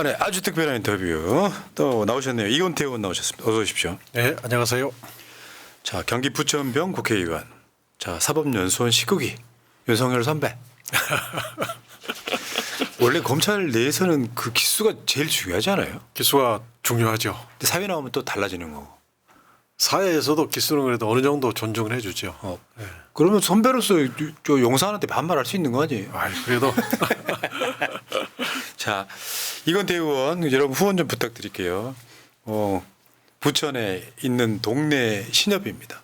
네, 아주 특별한 인터뷰 또 나오셨네요. 이건태 의원 나오셨습니다. 어서 오십시오. 네, 안녕하세요. 자, 경기 부천병 국회의원. 자, 사법연수원 19기 윤석열 선배. 원래 검찰 내에서는 그 기수가 제일 중요하지 않아요? 기수가 중요하죠. 근데 사회 나오면 또 달라지는 거고. 사회에서도 기수는 그래도 어느 정도 존중을 해주죠. 네. 그러면 선배로서 저 용사한테 반말할 수 있는 거 아니에요? 아이, 그래도 자, 이건태 의원 여러분 후원 좀 부탁드릴게요. 부천에 있는 동네 신협입니다.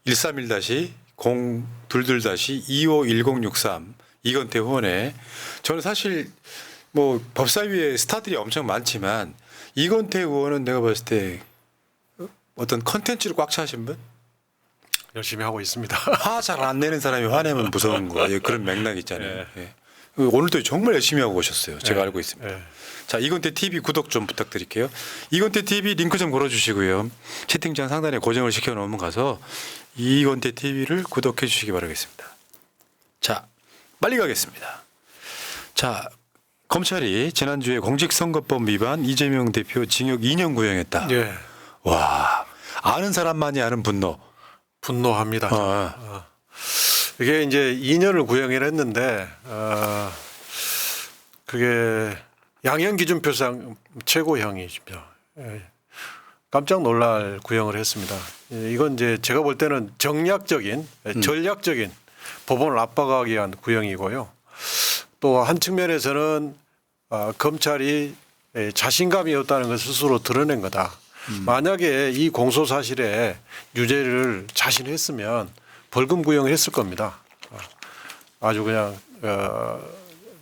131-022-251063 이건태 의원에 저는 사실 뭐 법사위에 스타들이 엄청 많지만 이건태 의원은 내가 봤을 때 어떤 컨텐츠로 꽉 차신 분? 열심히 하고 있습니다. 화 잘 안 내는 사람이 화내면 무서운 거 그런 맥락 있잖아요. 예. 오늘도 정말 열심히 하고 오셨어요. 제가 알고 있습니다. 자, 이건태 TV 구독 좀 부탁드릴게요. 이건태 TV 링크 좀 걸어주시고요. 채팅창 상단에 고정을 시켜놓으면 가서 이건태 TV를 구독해 주시기 바라겠습니다. 자, 빨리 가겠습니다. 자, 검찰이 지난주에 공직선거법 위반 이재명 대표 징역 2년 구형했다. 예, 와, 아는 사람만이 아는 분노. 분노합니다. 이게 이제 2년을 구형을 했는데 그게 양형 기준표상 최고형이십니다. 예. 깜짝 놀랄 구형을 했습니다. 이건 이제 제가 볼 때는 정략적인 전략적인 법원을 압박하기 위한 구형이고요. 또 한 측면에서는 검찰이 자신감이 없다는 것을 스스로 드러낸 거다. 만약에 이 공소 사실에 유죄를 자신했으면 벌금 구형을 했을 겁니다. 아주 그냥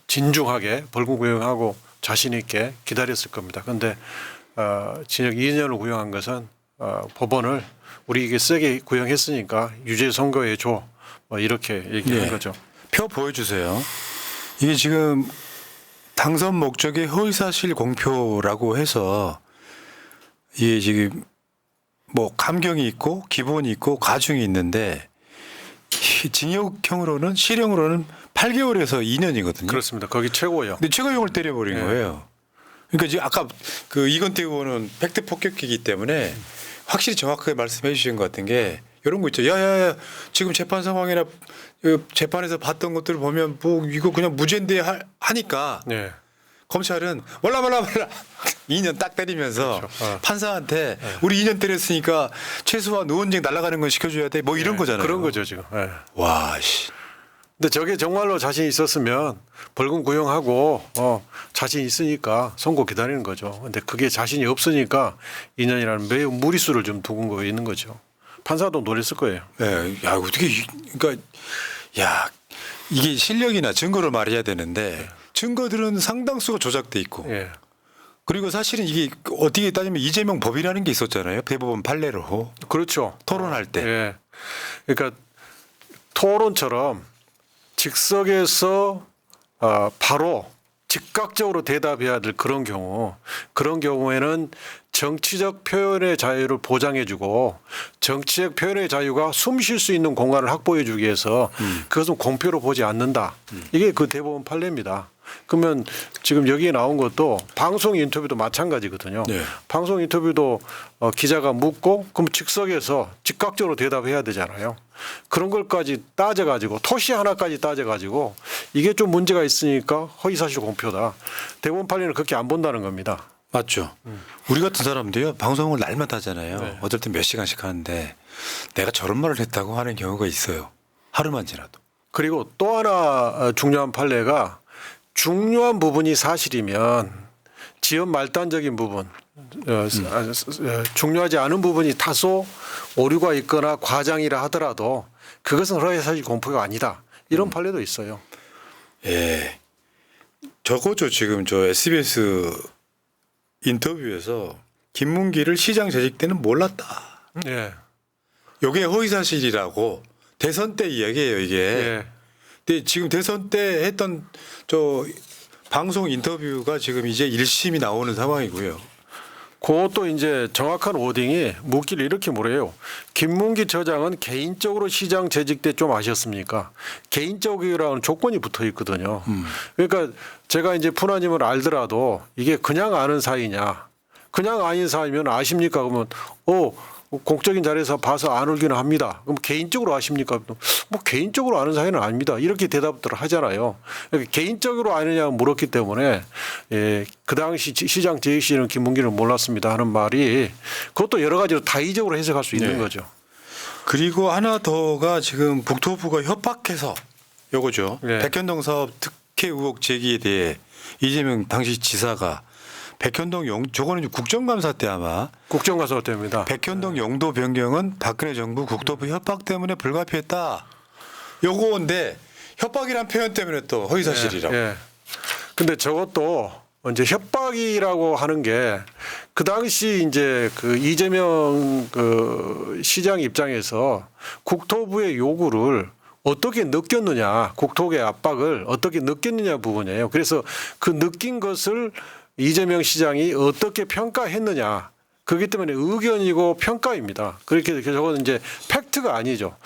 진중하게 벌금 구형하고 자신 있게 기다렸을 겁니다. 그런데 징역 2년을 구형한 것은 법원을 우리에게 세게 구형했으니까 유죄 선고해 줘. 뭐 이렇게 얘기한 거죠. 표 보여주세요. 이게 지금 당선 목적의 허위사실 공표라고 해서 이게 지금 뭐 감경이 있고 기본이 있고 가중이 있는데 징역형으로는 실형으로는 8개월에서 2년이거든요. 그렇습니다. 거기 최고요. 근데 최고형을 때려버린 네. 거예요. 그러니까 지금 아까 그 이건태 의원은 팩트 폭격기이기 때문에 확실히 정확하게 말씀해 주신 것 같은 게 이런 거 있죠. 야야야 지금 재판 상황이나 재판에서 봤던 것들을 보면 뭐 이거 그냥 무죄인데 하니까 네. 검찰은 몰라 2년 딱 때리면서 그렇죠. 판사한테 우리 2년 때렸으니까 최소한 노원쟁 날아가는 건 시켜줘야 돼 뭐 이런 거잖아요. 그런 거죠 지금. 네. 와 씨. 근데 저게 정말로 자신 있었으면 벌금 구형하고 자신 있으니까 선고 기다리는 거죠. 근데 그게 자신이 없으니까 2년이라는 매우 무리수를 좀 두고 거 있는 거죠. 판사도 놀랬을 거예요. 예, 야 어떻게 그러니까 야 이게 실력이나 증거를 말해야 되는데 증거들은 상당수가 조작돼 있고 예. 그리고 사실은 이게 어떻게 따지면 이재명 법이라는 게 있었잖아요. 대법원 판례로 그렇죠. 토론할 때. 예. 그러니까 토론처럼 즉석에서 바로 즉각적으로 대답해야 될 그런 경우에는 정치적 표현의 자유를 보장해주고 정치적 표현의 자유가 숨 쉴 수 있는 공간을 확보해주기 위해서 그것은 공표로 보지 않는다. 이게 그 대법원 판례입니다. 그러면 지금 여기에 나온 것도 방송 인터뷰도 마찬가지거든요. 네. 방송 인터뷰도 기자가 묻고 그럼 즉석에서 즉각적으로 대답해야 되잖아요. 그런 걸까지 따져가지고 토시 하나까지 따져가지고 이게 좀 문제가 있으니까 허위사실 공표다. 대법원 판례는 그렇게 안 본다는 겁니다. 맞죠. 우리 같은 사람도요 방송을 날마다 하잖아요. 네. 어떨 땐 몇 시간씩 하는데 내가 저런 말을 했다고 하는 경우가 있어요. 하루만 지나도. 그리고 또 하나 중요한 판례가 중요한 부분이 사실이면 지연 말단적인 부분 중요하지 않은 부분이 다소 오류가 있거나 과장이라 하더라도 그것은 허위사실 공표가 아니다. 이런 판례도 있어요. 예. 저거죠 지금 저 SBS 인터뷰에서 김문기를 시장 재직 때는 몰랐다. 예. 이게 허위사실이라고 대선 때 이야기예요 이게. 예. 근데 지금 대선 때 했던 저 방송 인터뷰가 지금 이제 1심이 나오는 상황이고요. 그것도 이제 정확한 워딩이 묻기를 이렇게 물어요. 김문기 처장은 개인적으로 시장 재직 때 좀 아셨습니까? 개인적이라는 조건이 붙어 있거든요. 그러니까 제가 이제 푸나님을 알더라도 이게 그냥 아는 사이냐, 그냥 아닌 사이면 아십니까? 그러면 공적인 자리에서 봐서 안 울기는 합니다. 그럼 개인적으로 아십니까? 뭐 개인적으로 아는 사이는 아닙니다. 이렇게 대답들을 하잖아요. 그러니까 개인적으로 아느냐고 물었기 때문에 그 당시 시장 재직 시에는 김문기를 몰랐습니다 하는 말이 그것도 여러 가지로 다의적으로 해석할 수 있는 거죠. 그리고 하나 더가 지금 국토부가 협박해서 요거죠. 네. 백현동 사업 특혜 의혹 제기에 대해 이재명 당시 지사가 백현동 저거는 국정감사 때 아마 국정감사 때입니다. 백현동 용도 변경은 박근혜 정부 국토부 협박 때문에 불가피했다. 요거인데 협박이란 표현 때문에 또 허위사실이라고. 예. 근데 저것도 이제 협박이라고 하는 게 그 당시 이제 그 이재명 그 시장 입장에서 국토부의 요구를 어떻게 느꼈느냐, 국토부의 압박을 어떻게 느꼈느냐 부분이에요. 그래서 그 느낀 것을 이재명 시장이 어떻게 평가했느냐. 그렇기 때문에 의견이고 평가입니다. 그렇게 저거는 이제 팩트가 아니죠.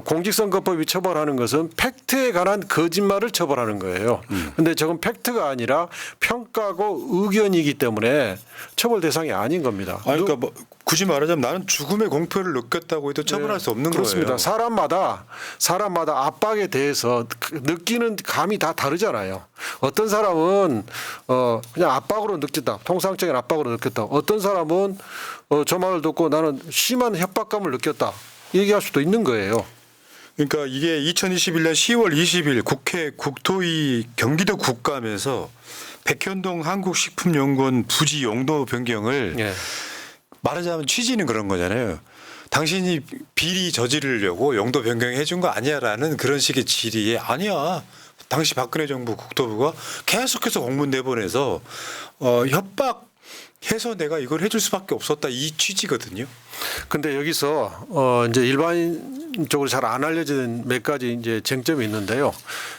공직선거법이 처벌하는 것은 팩트에 관한 거짓말을 처벌하는 거예요. 그런데 저건 팩트가 아니라 평가고 의견이기 때문에 처벌 대상이 아닌 겁니다. 아니, 그러니까 뭐 굳이 말하자면 나는 죽음의 공포를 느꼈다고 해도 처벌할 수 없는 그렇습니다. 거예요. 사람마다 압박에 대해서 느끼는 감이 다 다르잖아요. 어떤 사람은 그냥 압박으로 느꼈다. 통상적인 압박으로 느꼈다. 어떤 사람은 저 말을 듣고 나는 심한 협박감을 느꼈다. 얘기할 수도 있는 거예요. 그러니까 이게 2021년 10월 20일 국회 국토위 경기도 국감에서 백현동 한국식품연구원 부지 용도 변경을 예. 말하자면 취지는 그런 거잖아요. 당신이 비리 저지르려고 용도 변경해 준 거 아니야라는 그런 식의 질의에 아니야. 당시 박근혜 정부 국토부가 계속해서 공문 내보내서 협박해서 내가 이걸 해줄 수밖에 없었다 이 취지거든요. 근데 여기서 이제 일반적으로 잘 안 알려진 몇 가지 이제 쟁점이 있는데요.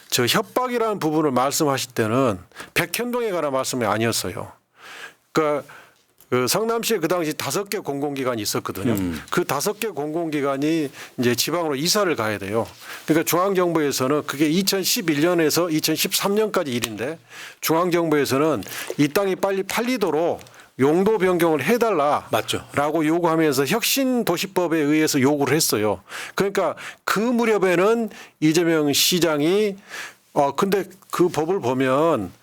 저 협박이라는 부분을 말씀하실 때는 백현동에 관한 말씀이 아니었어요. 그러니까 그 성남시에 그 당시 5개 공공기관이 있었거든요. 그 5개 공공기관이 이제 지방으로 이사를 가야 돼요. 그러니까 중앙정부에서는 그게 2011년에서 2013년까지 일인데 중앙정부에서는 이 땅이 빨리 팔리도록 용도 변경을 해달라. 맞죠. 라고 요구하면서 혁신도시법에 의해서 요구를 했어요. 그러니까 그 무렵에는 이재명 시장이 근데 그 법을 보면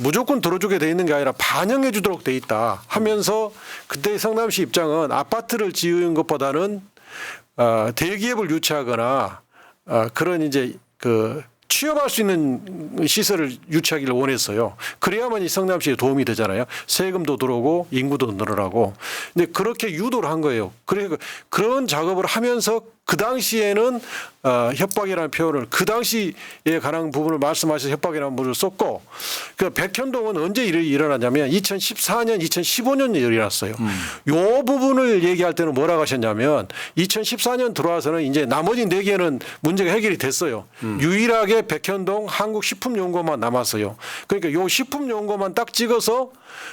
무조건 들어주게 돼 있는 게 아니라 반영해 주도록 돼 있다 하면서 그때 성남시 입장은 아파트를 지은 것보다는 대기업을 유치하거나 그런 이제 그 취업할 수 있는 시설을 유치하기를 원했어요. 그래야만 이 성남시에 도움이 되잖아요. 세금도 들어오고 인구도 늘어나고. 근데 그렇게 유도를 한 거예요. 그래서 그런 작업을 하면서 그 당시에는 협박이라는 표현을 그 당시에 관한 부분을 말씀하셔서 협박이라는 부분을 썼고 그 백현동은 언제 일이 일어나냐면 2014년, 2015년에 일어났어요. 요 부분을 얘기할 때는 뭐라고 하셨냐면 2014년 들어와서는 이제 나머지 4개는 문제가 해결이 됐어요. 유일하게 백현동 한국식품연구원만 남았어요. 그러니까 요 식품연구원만 딱 찍어서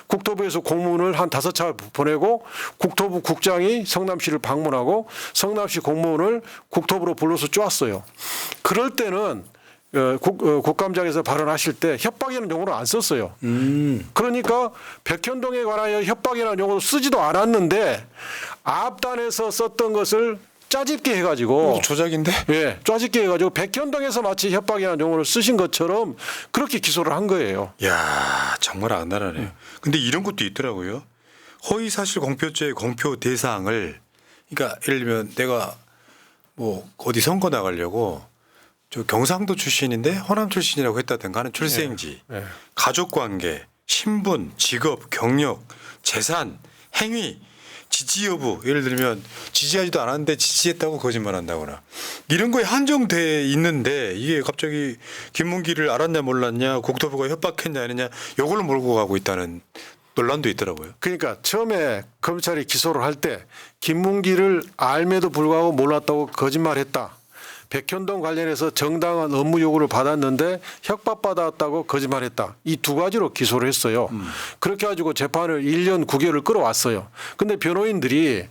국토부에서 공문을 한 5차 보내고 국토부 국장이 성남시를 방문하고 성남시 공무원을 국토부로 불러서 쪼았어요. 그럴 때는 국감장에서 발언하실 때 협박이라는 용어를 안 썼어요. 그러니까 백현동에 관하여 협박이라는 용어도 쓰지도 않았는데 앞단에서 썼던 것을 짜집게 해가지고 조작인데? 예, 짜집게 해가지고 백현동에서 마치 협박이라는 용어를 쓰신 것처럼 그렇게 기소를 한 거예요. 야 정말 악랄하네요. 근데 이런 것도 있더라고요. 허위사실 공표죄의 공표 대상을 그러니까 예를 들면 내가 뭐 어디 선거 나가려고 저 경상도 출신인데 호남 출신이라고 했다든가 하는 출생지, 예. 가족관계, 신분, 직업, 경력, 재산, 행위 지지 여부 예를 들면 지지하지도 않았는데 지지했다고 거짓말한다거나 이런 거에 한정돼 있는데 이게 갑자기 김문기를 알았냐 몰랐냐 국토부가 협박했냐 아니냐 이걸로 몰고 가고 있다는 논란도 있더라고요. 그러니까 처음에 검찰이 기소를 할 때 김문기를 알매도 불구하고 몰랐다고 거짓말했다. 백현동 관련해서 정당한 업무 요구를 받았는데 협박받았다고 거짓말했다. 이 두 가지로 기소를 했어요. 그렇게 가지고 재판을 1년 9개월을 끌어왔어요. 근데 변호인들이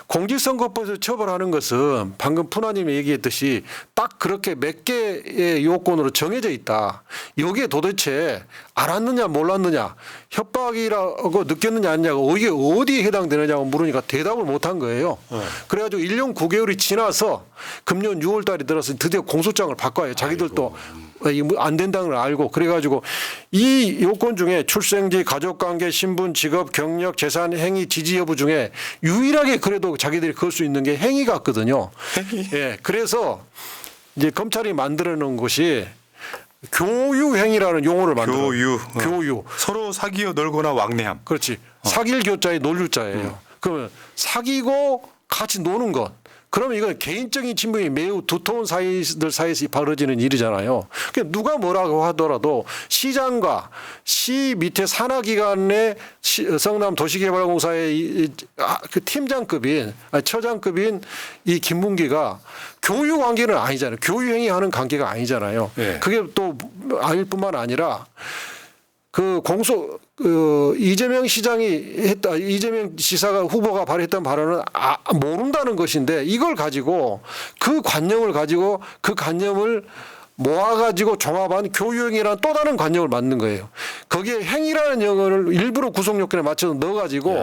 공직선거법에서 처벌하는 것은 방금 푸나님이 얘기했듯이 딱 그렇게 몇 개의 요건으로 정해져 있다. 여기에 도대체 알았느냐 몰랐느냐 협박이라고 느꼈느냐 아니냐고 이게 어디에 해당되느냐고 물으니까 대답을 못한 거예요. 그래가지고 1년 9개월이 지나서 금년 6월 달에 들어서 드디어 공소장을 바꿔요. 자기들도 안 된다는 걸 알고 그래가지고 이 요건 중에 출생지, 가족관계, 신분, 직업, 경력, 재산, 행위, 지지 여부 중에 유일하게 그래도 자기들이 걸 수 있는 게 행위 같거든요. 예, 그래서 이제 검찰이 만들어 놓은 것이 교유행위라는 용어를 만들어. 교유. 서로 사귀어 놀거나 왕래함. 그렇지. 사귈 교자에 놀 유자예요. 그러면 사귀고 같이 노는 것. 그러면 이건 개인적인 친분이 매우 두터운 사이들 사이에서 벌어지는 일이잖아요. 그러니까 누가 뭐라고 하더라도 시장과 시 밑에 산하기관의 성남 도시개발공사의 그 팀장급인 처장급인 이 김문기가 교유 관계는 아니잖아요. 교유행위하는 관계가 아니잖아요. 네. 그게 또 아닐 뿐만 아니라 그 이재명 시장이 했다, 이재명 지사가 후보가 발했던 발언은 모른다는 것인데 이걸 가지고 그 관념을 모아가지고 종합한 교유행위라는 또 다른 관념을 만든 거예요. 거기에 행위라는 영어를 일부러 구성 요건에 맞춰서 넣어가지고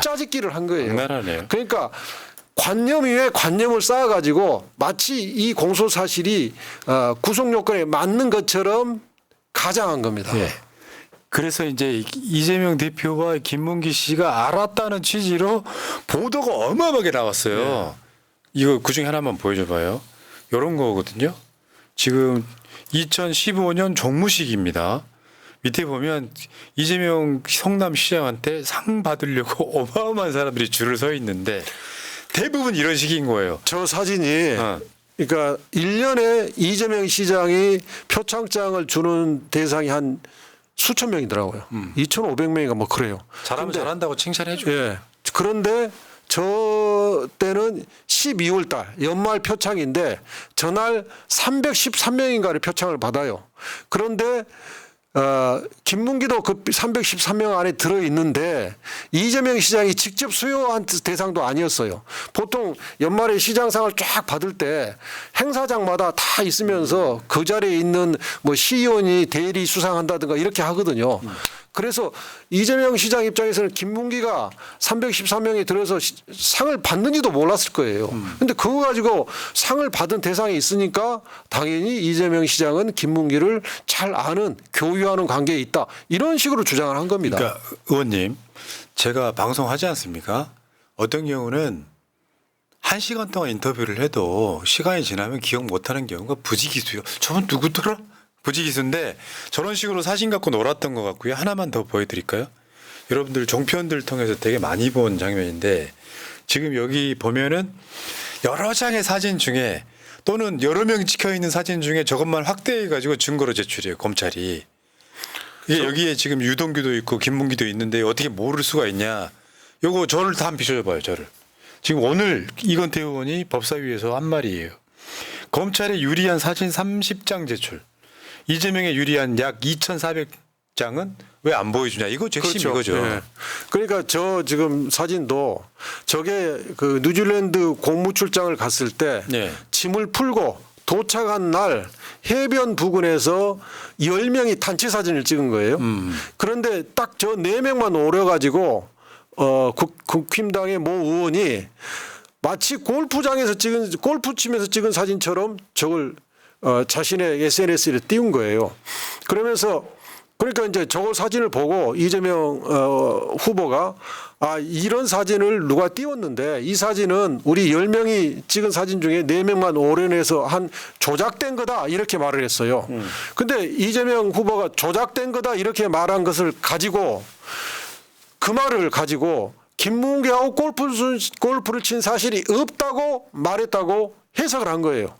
짜집기를 한 거예요. 장난하네요. 그러니까 관념 위에 관념을 쌓아가지고 마치 이 공소 사실이 구성 요건에 맞는 것처럼 가장한 겁니다. 네. 그래서 이제 이재명 대표와 김문기 씨가 알았다는 취지로 보도가 어마어마하게 나왔어요. 네. 이거 그중에 하나만 보여줘봐요. 이런 거거든요. 지금 2015년 종무식입니다. 밑에 보면 이재명 성남시장한테 상 받으려고 어마어마한 사람들이 줄을 서 있는데 대부분 이런 식인 거예요. 저 사진이 그러니까 1년에 이재명 시장이 표창장을 주는 대상이 한 수천 명이더라고요. 2,500명인가 뭐 그래요. 잘하면 근데, 잘한다고 칭찬해 줘. 예. 그런데 저 때는 12월 달 연말 표창인데 전날 313명인가를 표창을 받아요. 그런데 김문기도 그 313명 안에 들어있는데 이재명 시장이 직접 수여한 대상도 아니었어요. 보통 연말에 시장상을 쫙 받을 때 행사장마다 다 있으면서 그 자리에 있는 뭐 시의원이 대리 수상한다든가 이렇게 하거든요. 그래서 이재명 시장 입장에서는 김문기가 313명이 들어서 상을 받는지도 몰랐을 거예요. 근데 그거 가지고 상을 받은 대상이 있으니까 당연히 이재명 시장은 김문기를 잘 아는 교유하는 관계에 있다. 이런 식으로 주장을 한 겁니다. 그러니까 의원님 제가 방송하지 않습니까? 어떤 경우는 1시간 동안 인터뷰를 해도 시간이 지나면 기억 못하는 경우가 부지기수요. 저분 누구더라? 부지기수인데 저런 식으로 사진 갖고 놀았던 것 같고요. 하나만 더 보여드릴까요? 여러분들 종편들 통해서 되게 많이 본 장면인데 지금 여기 보면은 여러 장의 사진 중에 또는 여러 명이 찍혀 있는 사진 중에 저것만 확대해 가지고 증거로 제출해요. 검찰이. 이게 여기에 지금 유동규도 있고 김문기도 있는데 어떻게 모를 수가 있냐. 요거 저를 다 한번 비춰줘봐요. 저를. 지금 오늘 이건태 의원이 법사위에서 한 말이에요. 검찰에 유리한 사진 30장 제출. 이재명에 유리한 약 2,400장은 왜 안 보여주냐. 이거 핵심 그렇죠. 이거죠. 네. 그러니까 저 지금 사진도 저게 그 뉴질랜드 공무 출장을 갔을 때 네. 짐을 풀고 도착한 날 해변 부근에서 10명이 단체 사진을 찍은 거예요. 그런데 딱 저 4명만 오려가지고 국힘당의 모 의원이 마치 골프장에서 골프 치면서 찍은 사진처럼 저걸 자신의 SNS에 띄운 거예요. 그러면서 그러니까 이제 저걸 사진을 보고 이재명 후보가 이런 사진을 누가 띄웠는데 이 사진은 우리 10명이 찍은 사진 중에 4명만 오려내서 한 조작된 거다 이렇게 말을 했어요. 근데 이재명 후보가 조작된 거다 이렇게 말한 것을 가지고 그 말을 가지고 김문기하고 골프를 친 사실이 없다고 말했다고 해석을 한 거예요.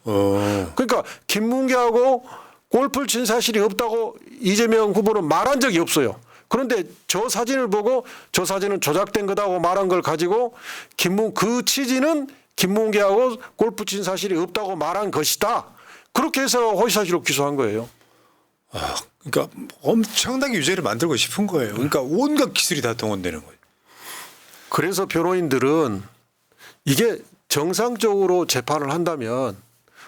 그러니까 김문기하고 골프를 친 사실이 없다고 이재명 후보는 말한 적이 없어요. 그런데 저 사진을 보고 저 사진은 조작된 거다고 말한 걸 가지고 그 취지는 김문기하고 골프 친 사실이 없다고 말한 것이다. 그렇게 해서 허위사실로 기소한 거예요. 그러니까 엄청나게 유죄를 만들고 싶은 거예요. 그러니까 온갖 기술이 다 동원되는 거예요. 그래서 변호인들은 이게 정상적으로 재판을 한다면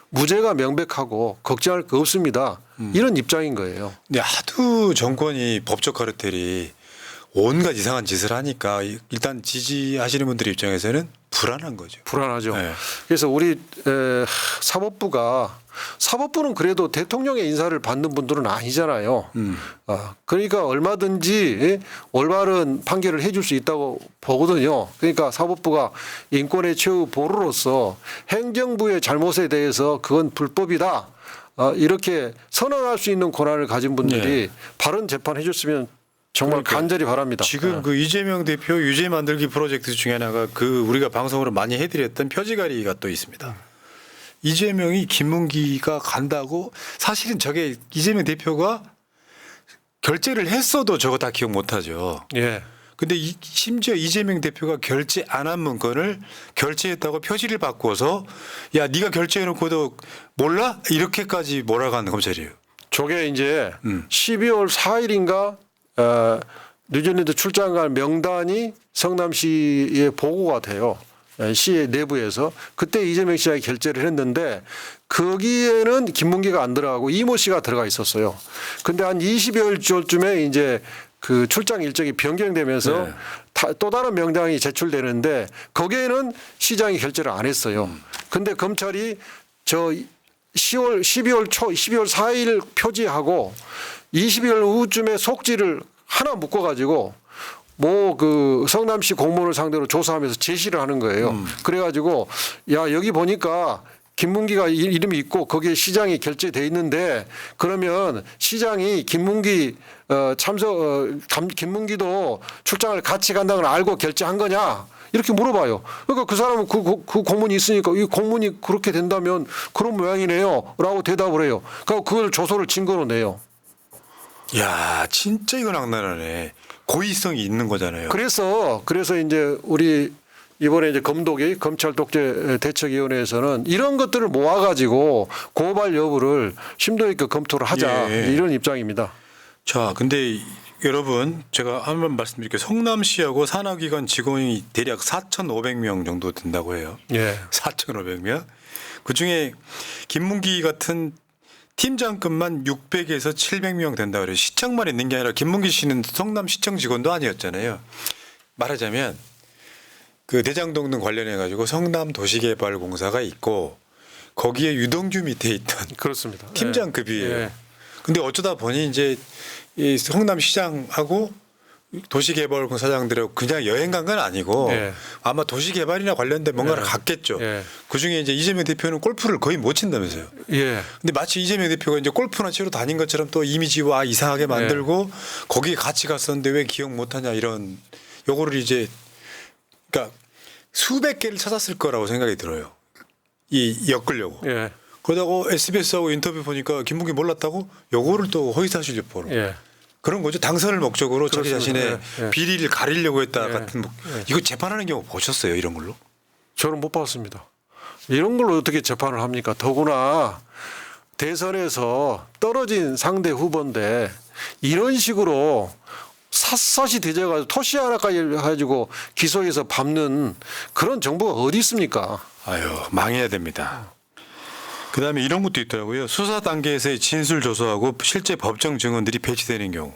무죄가 명백하고 걱정할 거 없습니다. 이런 입장인 거예요. 근데 하도 정권이 법적 카르텔이 온갖 이상한 짓을 하니까 일단 지지하시는 분들 입장에서는 불안한 거죠. 불안하죠. 네. 그래서 우리 사법부는 그래도 대통령의 인사를 받는 분들은 아니잖아요. 그러니까 얼마든지 올바른 판결을 해줄 수 있다고 보거든요. 그러니까 사법부가 인권의 최후 보루로서 행정부의 잘못에 대해서 그건 불법이다. 이렇게 선언할 수 있는 권한을 가진 분들이 바른 재판 해줬으면 정말 그러니까 간절히 바랍니다. 지금 그 이재명 대표 유죄 만들기 프로젝트 중에 하나가 그 우리가 방송으로 많이 해드렸던 표지가리가 또 있습니다. 이재명이 김문기가 간다고 사실은 저게 이재명 대표가 결재를 했어도 저거 다 기억 못하죠. 예. 근데 심지어 이재명 대표가 결재 안 한 문건을 결재했다고 표지를 바꿔서 야 네가 결재해놓고도 몰라? 이렇게까지 몰아가는 검찰이에요. 저게 이제 12월 4일인가 뉴질랜드 출장 갈 명단이 성남시에 보고가 돼요. 시의 내부에서 그때 이재명 씨가 결재를 했는데 거기에는 김문기가 안 들어가고 이모 씨가 들어가 있었어요. 근데 한 20여일 전쯤에 이제 그 출장 일정이 변경되면서 또 다른 명단이 제출되는데 거기에는 시장이 결재를 안 했어요. 근데 검찰이 저 12월 4일 표지하고 20일 후쯤에 속지를 하나 묶어가지고 뭐 그 성남시 공무원을 상대로 조사하면서 제시를 하는 거예요. 그래가지고 야 여기 보니까 김문기가 이름이 있고 거기에 시장이 결재돼 있는데 그러면 시장이 김문기 김문기도 출장을 같이 간다는 걸 알고 결재한 거냐? 이렇게 물어봐요. 그러니까 그 사람은 그 공문이 있으니까 이 공문이 그렇게 된다면 그런 모양이네요. 라고 대답을 해요. 그리고 그걸 조서를 증거로 내요. 야 진짜 이건 악랄하네. 고의성이 있는 거잖아요. 그래서 이제 우리 이번에 이제 검독이 검찰 독재 대책위원회에서는 이런 것들을 모아가지고 고발 여부를 심도 있게 검토를 하자 이런 입장입니다. 자, 근데 여러분 제가 한번 말씀드릴게요. 성남시하고 산하기관 직원이 대략 4,500명 정도 된다고 해요. 예. 4,500명. 그중에 김문기 같은 팀장급만 600에서 700명 된다 그래요. 시청만 있는 게 아니라 김문기 씨는 성남시청 직원도 아니었잖아요. 말하자면 그 대장동 등 관련해 가지고 성남도시개발공사가 있고 거기에 유동규 밑에 있던 그렇습니다. 팀장급이에요. 예. 근데 어쩌다 보니 이제 이 성남시장하고 도시개발공사장들하고 그냥 여행 간 건 아니고 예. 아마 도시개발이나 관련된 뭔가를 갔겠죠. 예. 그중에 이제 이재명 대표는 골프를 거의 못 친다면서요. 예. 근데 마치 이재명 대표가 이제 골프나 치러 다닌 것처럼 또 이미지와 이상하게 만들고 거기에 같이 갔었는데 왜 기억 못하냐 이런 요거를 이제 그러니까 수백 개를 찾았을 거라고 생각이 들어요. 엮으려고. 예. 그러다가 SBS하고 인터뷰 보니까 김문기 몰랐다고 요거를 또 허위사실 유포로. 예. 그런 거죠. 당선을 목적으로 자기 그렇습니다. 자신의 예. 비리를 가리려고 했다 예. 같은. 이거 재판하는 경우 보셨어요? 이런 걸로? 저는 못 봤습니다. 이런 걸로 어떻게 재판을 합니까? 더구나 대선에서 떨어진 상대 후보인데 이런 식으로 샅샅이 뒤져가지고 토시 하나까지 해가지고 기소해서 밟는 그런 정부가 어디 있습니까? 아유 망해야 됩니다. 그다음에 이런 것도 있더라고요. 수사 단계에서의 진술 조서하고 실제 법정 증언들이 배치되는 경우.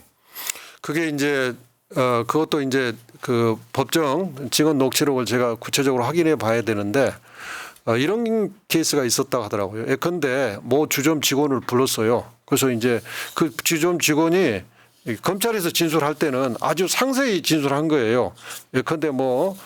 그게 이제 그것도 이제 그 법정 증언 녹취록을 제가 구체적으로 확인해 봐야 되는데 이런 케이스가 있었다고 하더라고요. 예컨대 모 주점 직원을 불렀어요. 그래서 이제 그 주점 직원이 검찰에서 진술할 때는 아주 상세히 진술한 거예요. 예컨대 뭐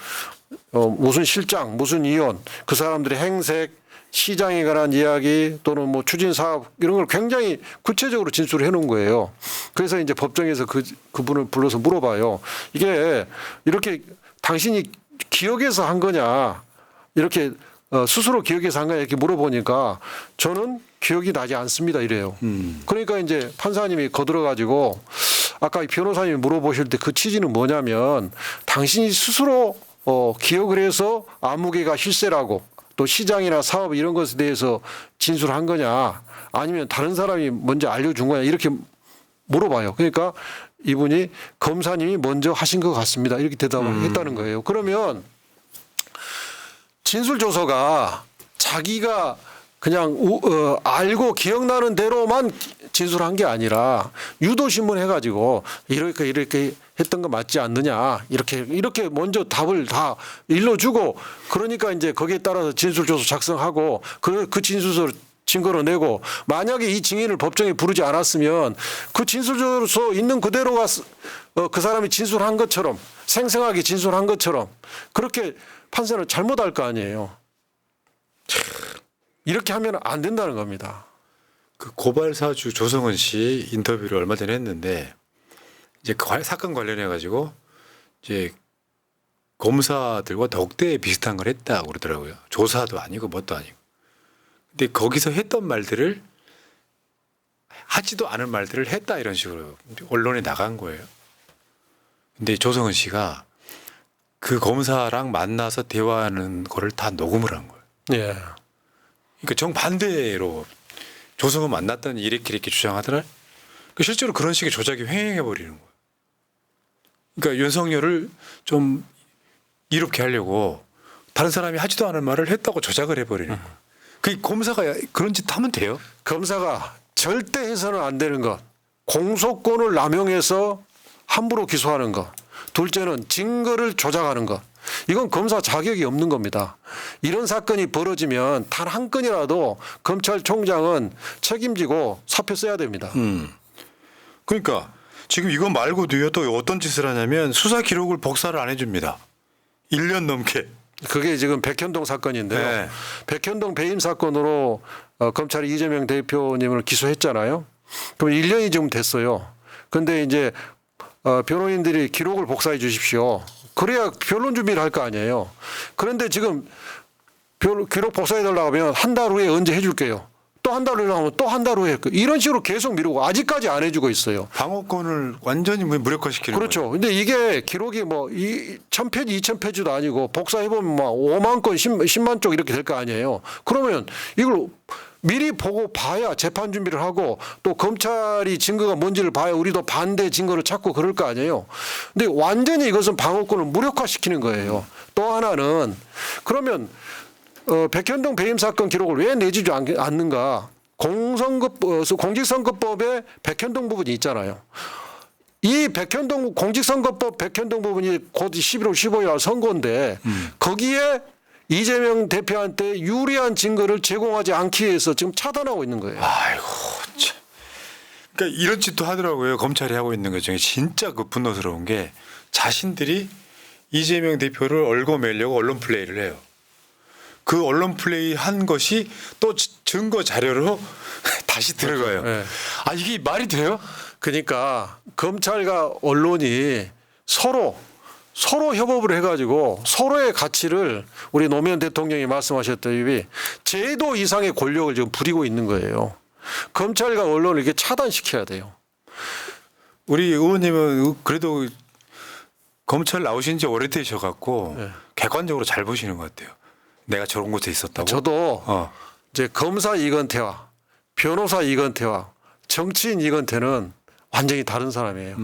무슨 실장, 무슨 이혼, 그 사람들의 행색, 시장에 관한 이야기 또는 뭐 추진 사업 이런 걸 굉장히 구체적으로 진술을 해놓은 거예요. 그래서 이제 법정에서 그분을 불러서 물어봐요. 이게 이렇게 당신이 기억해서 한 거냐 이렇게 스스로 기억해서 한 거냐 이렇게 물어보니까 저는 기억이 나지 않습니다 이래요. 그러니까 이제 판사님이 거들어가지고 아까 변호사님이 물어보실 때 그 취지는 뭐냐면 당신이 스스로 기억을 해서 아무개가 실세라고 또 시장이나 사업 이런 것에 대해서 진술한 거냐 아니면 다른 사람이 먼저 알려준 거냐 이렇게 물어봐요. 그러니까 이분이 검사님이 먼저 하신 것 같습니다. 이렇게 대답을 했다는 거예요. 그러면 진술조서가 자기가 그냥 알고 기억나는 대로만 진술한 게 아니라 유도신문 해가지고 이렇게 했던 거 맞지 않느냐 이렇게 먼저 답을 다 일러주고 그러니까 이제 거기에 따라서 진술조서 작성하고 그 진술서를 증거로 내고 만약에 이 증인을 법정에 부르지 않았으면 그 진술조서 있는 그대로가 그 사람이 진술한 것처럼 생생하게 진술한 것처럼 그렇게 판사는 잘못할 거 아니에요. 이렇게 하면 안 된다는 겁니다. 그 고발사주 조성은 씨 인터뷰를 얼마 전에 했는데 이제 그 사건 관련해 가지고 이제 검사들과 덕대에 비슷한 걸 했다고 그러더라고요. 조사도 아니고 뭣도 아니고. 근데 거기서 했던 말들을 하지도 않은 말들을 했다 이런 식으로 언론에 나간 거예요. 근데 조성은 씨가 그 검사랑 만나서 대화하는 거를 다 녹음을 한 거예요. 예. 그러니까 정반대로 조성은 만났더니 이렇게 주장하더라. 실제로 그런 식의 조작이 횡행해 버리는 거예요. 그러니까 윤석열을 좀 이롭게 하려고 다른 사람이 하지도 않은 말을 했다고 조작을 해버리는 거예요. 그 검사가 그런 짓 하면 돼요? 검사가 절대 해서는 안 되는 것. 공소권을 남용해서 함부로 기소하는 것. 둘째는 증거를 조작하는 것. 이건 검사 자격이 없는 겁니다. 이런 사건이 벌어지면 단 한 건이라도 검찰총장은 책임지고 사표 써야 됩니다. 그러니까 지금 이거 말고도요 또 어떤 짓을 하냐면 수사 기록을 복사를 안 해줍니다. 1년 넘게. 그게 지금 백현동 사건인데요. 네. 백현동 배임 사건으로 검찰이 이재명 대표님을 기소했잖아요. 그럼 1년이 지금 됐어요. 그런데 이제 변호인들이 기록을 복사해 주십시오. 그래야 변론 준비를 할 거 아니에요. 그런데 지금 기록 복사해 달라고 하면 한 달 후에 언제 해줄게요. 또 한 달 후에 하면 또 한 달 후에 이런 식으로 계속 미루고 아직까지 안 해주고 있어요. 방어권을 완전히 무력화시키는 그렇죠. 거예요. 근데 이게 기록이 뭐 1000페이지, 2000페이지도 아니고 복사해보면 막 5만 건, 10만 쪽 이렇게 될 거 아니에요. 그러면 이걸 미리 보고 봐야 재판 준비를 하고 또 검찰이 증거가 뭔지를 봐야 우리도 반대 증거를 찾고 그럴 거 아니에요. 근데 완전히 이것은 방어권을 무력화시키는 거예요. 또 하나는 그러면 백현동 배임 사건 기록을 왜 내주지 않는가? 공직선거법에 백현동 부분이 있잖아요. 이 공직선거법 백현동 부분이 곧 11월 15일 날 선거인데 거기에 이재명 대표한테 유리한 증거를 제공하지 않기 위해서 지금 차단하고 있는 거예요. 아이고 참. 그러니까 이런 짓도 하더라고요. 검찰이 하고 있는 것 중에 진짜 그 분노스러운 게 자신들이 이재명 대표를 얽어매려고 언론 플레이를 해요. 그 언론 플레이 한 것이 또 증거 자료로 다시 들어가요. 네. 아 이게 말이 돼요? 그러니까 검찰과 언론이 서로 협업을 해가지고 서로의 가치를 우리 노무현 대통령이 말씀하셨다시피 제도 이상의 권력을 지금 부리고 있는 거예요. 검찰과 언론을 이렇게 차단시켜야 돼요. 우리 의원님은 그래도 검찰 나오신 지 오래되셔갖고 네. 객관적으로 잘 보시는 것 같아요. 내가 저런 곳에 있었다고. 저도 이제 검사 이건태와 변호사 이건태와 정치인 이건태는 완전히 다른 사람이에요.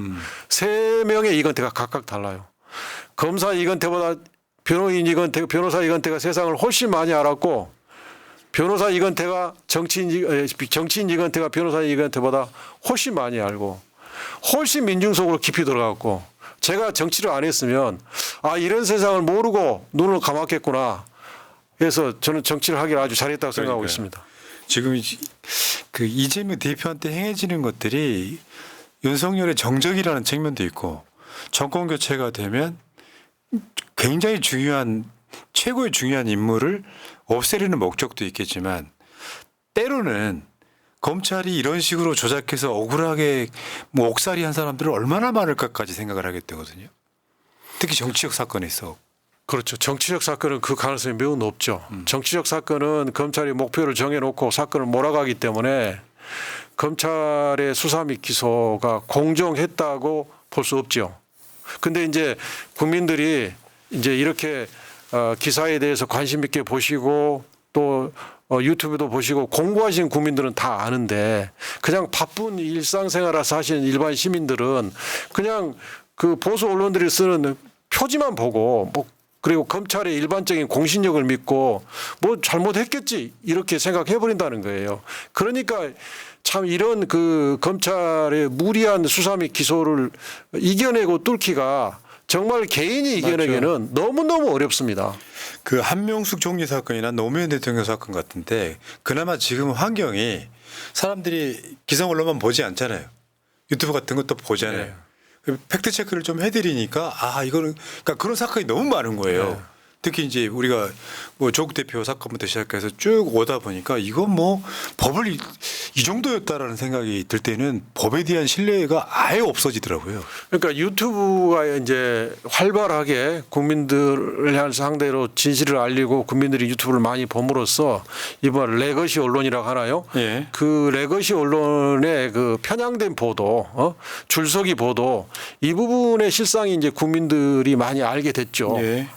세 명의 이건태가 각각 달라요. 검사 이건태보다 변호인 이건태, 변호사 이건태가 세상을 훨씬 많이 알았고 변호사 이건태가 정치인 이건태가 변호사 이건태보다 훨씬 많이 알고 훨씬 민중 속으로 깊이 들어갔고 제가 정치를 안 했으면 아 이런 세상을 모르고 눈을 감았겠구나. 그래서 저는 정치를 하기를 아주 잘했다고 생각하고 있습니다. 지금 그 이재명 대표한테 행해지는 것들이 윤석열의 정적이라는 측면도 있고 정권 교체가 되면 굉장히 중요한 최고의 중요한 인물을 없애려는 목적도 있겠지만 때로는 검찰이 이런 식으로 조작해서 억울하게 뭐 옥살이한 사람들을 얼마나 많을까까지 생각을 하게 되거든요. 특히 정치적 사건에 있어. 그렇죠. 정치적 사건은 그 가능성이 매우 높죠. 정치적 사건은 검찰이 목표를 정해놓고 사건을 몰아가기 때문에 검찰의 수사 및 기소가 공정했다고 볼 수 없죠. 근데 이제 국민들이 이제 이렇게 기사에 대해서 관심 있게 보시고 또 유튜브도 보시고 공부하신 국민들은 다 아는데 그냥 바쁜 일상생활을 사시는 일반 시민들은 그냥 그 보수 언론들이 쓰는 표지만 보고 뭐 그리고 검찰의 일반적인 공신력을 믿고 뭐 잘못했겠지 이렇게 생각해 버린다는 거예요. 그러니까 참 이런 그 검찰의 무리한 수사 및 기소를 이겨내고 뚫기가 정말 개인이 이겨내기는 너무너무 어렵습니다. 그 한명숙 총리 사건이나 노무현 대통령 사건 같은데 그나마 지금 환경이 사람들이 기성 언론만 보지 않잖아요. 유튜브 같은 것도 보잖아요. 네. 팩트 체크를 좀 해드리니까 이거는 그러니까 그런 사건이 너무 많은 거예요. 네. 특히 이제 우리가 뭐 조국 대표 사건부터 시작해서 쭉 오다 보니까 이건 뭐 법을 이 정도였다라는 생각이 들 때는 법에 대한 신뢰가 아예 없어지더라고요. 그러니까 유튜브가 이제 활발하게 국민들을 향한 상대로 진실을 알리고 국민들이 유튜브를 많이 봄으로써 이번 레거시 언론이라고 하나요? 예. 그 레거시 언론의 그 편향된 보도, 줄서기 보도 이 부분의 실상이 이제 국민들이 많이 알게 됐죠. 예.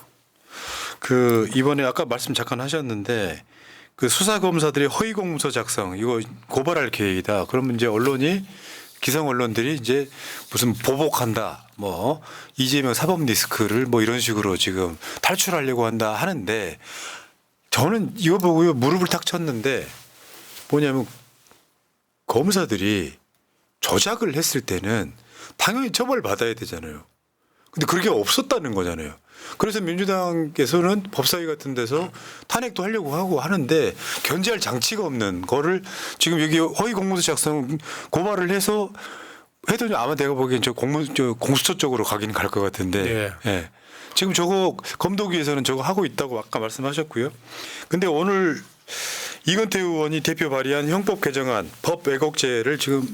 그 이번에 아까 말씀 잠깐 하셨는데 그 수사 검사들의 허위 공문서 작성 이거 고발할 계획이다. 그러면 이제 언론이 기성 언론들이 이제 무슨 보복한다. 뭐 이재명 사법 리스크를 뭐 이런 식으로 지금 탈출하려고 한다 하는데 저는 이거 보고요 무릎을 탁 쳤는데 뭐냐면 검사들이 조작을 했을 때는 당연히 처벌 받아야 되잖아요. 근데 그게 없었다는 거잖아요. 그래서 민주당께서는 법사위 같은 데서 탄핵도 하려고 하고 하는데 견제할 장치가 없는 거를 지금 여기 허위 공문서 작성 고발을 해서 해도 아마 내가 보기엔 저 공수처 쪽으로 가긴 갈 것 같은데 예. 지금 저거 검도위에서는 저거 하고 있다고 아까 말씀하셨고요. 근데 오늘 이건태 의원이 대표 발의한 형법 개정안 법 왜곡죄를 지금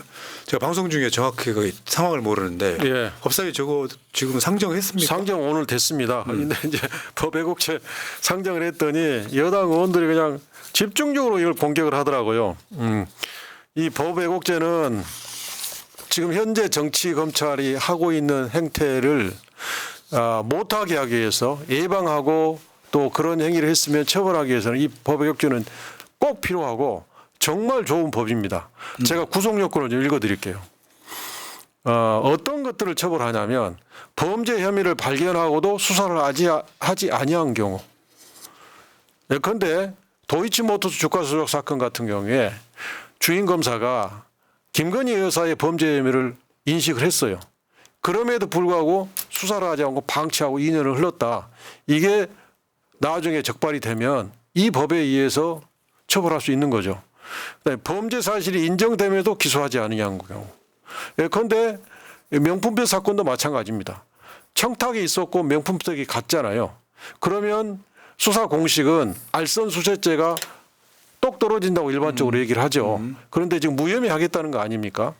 제가 방송 중에 정확히 그 상황을 모르는데 예. 법사위 저거 지금 상정했습니까? 상정 오늘 됐습니다. 근데 이제 법 왜곡죄 상정을 했더니 여당 의원들이 그냥 집중적으로 이걸 공격을 하더라고요. 이 법 왜곡죄는 지금 현재 정치 검찰이 하고 있는 행태를 못하게 하기 위해서 예방하고 또 그런 행위를 했으면 처벌하기 위해서는 이 법 왜곡죄는 꼭 필요하고 정말 좋은 법입니다. 제가 구속 요건을 좀 읽어드릴게요. 어떤 것들을 처벌하냐면 범죄 혐의를 발견하고도 수사를 하지 아니한 경우. 예컨대 도이치모터스 주가 조작 사건 같은 경우에 주인 검사가 김건희 여사의 범죄 혐의를 인식을 했어요. 그럼에도 불구하고 수사를 하지 않고 방치하고 2년을 흘렀다. 이게 나중에 적발이 되면 이 법에 의해서 처벌할 수 있는 거죠. 그다음에 범죄 사실이 인정됨에도 기소하지 않느냐는 경우. 예컨대 명품백 사건도 마찬가지입니다. 청탁이 있었고 명품백이 갔잖아요. 그러면 수사 공식은 알선수재죄가 똑 떨어진다고 일반적으로 얘기를 하죠. 그런데 지금 무혐의 하겠다는 거 아닙니까?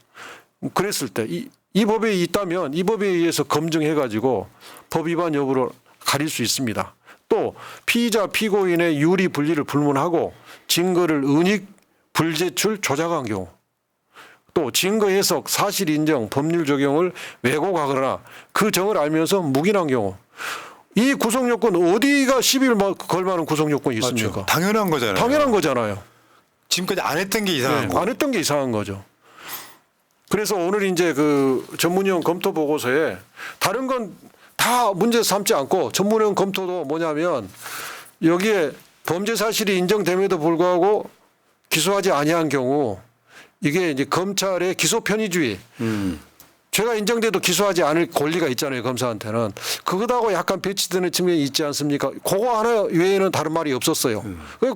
그랬을 때 이 법에 있다면 이 법에 의해서 검증해가지고 법 위반 여부를 가릴 수 있습니다. 또 피의자 피고인의 유리 분리를 불문하고 증거를 은닉 불제출 조작한 경우 또 증거 해석 사실 인정 법률 적용을 왜곡하거나 그 정을 알면서 묵인한 경우 이 구속 요건 어디가 시비를 걸만한 구속 요건이 있습니까? 맞죠. 당연한 거잖아요. 당연한 거잖아요. 지금까지 안 했던 게 이상한 거. 안 했던 게 이상한 거죠. 그래서 오늘 이제 그 전문위원 검토 보고서에 다른 건 다 문제 삼지 않고 전문위원 검토도 뭐냐면 여기에 범죄 사실이 인정됨에도 불구하고 기소하지 아니한 경우 이게 이제 검찰의 기소 편의주의. 죄가 인정돼도 기소하지 않을 권리가 있잖아요, 검사한테는. 그거하고 약간 배치되는 측면이 있지 않습니까? 그거 하나 외에는 다른 말이 없었어요.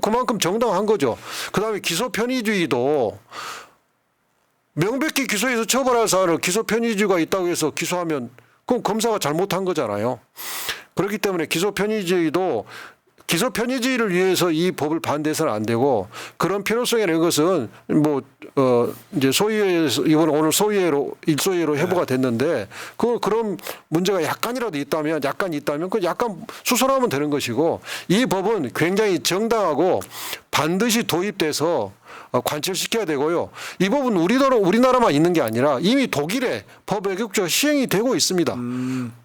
그만큼 정당한 거죠. 그다음에 기소 편의주의도 명백히 기소해서 처벌할 사안을 기소 편의주의가 있다고 해서 기소하면 그럼 검사가 잘못한 거잖아요. 그렇기 때문에 기소 편의주의도 기소 편의주의를 위해서 이 법을 반대해서는 안 되고 그런 필요성이라는 것은 뭐 이제 소위에서 이번 오늘 소위회로 일소위로 회부가 됐는데 그런 문제가 약간이라도 있다면 그 약간 수선하면 되는 것이고 이 법은 굉장히 정당하고 반드시 도입돼서 관철시켜야 되고요. 이 법은 우리나라만 있는 게 아니라 이미 독일의 법 외국조가 시행이 되고 있습니다.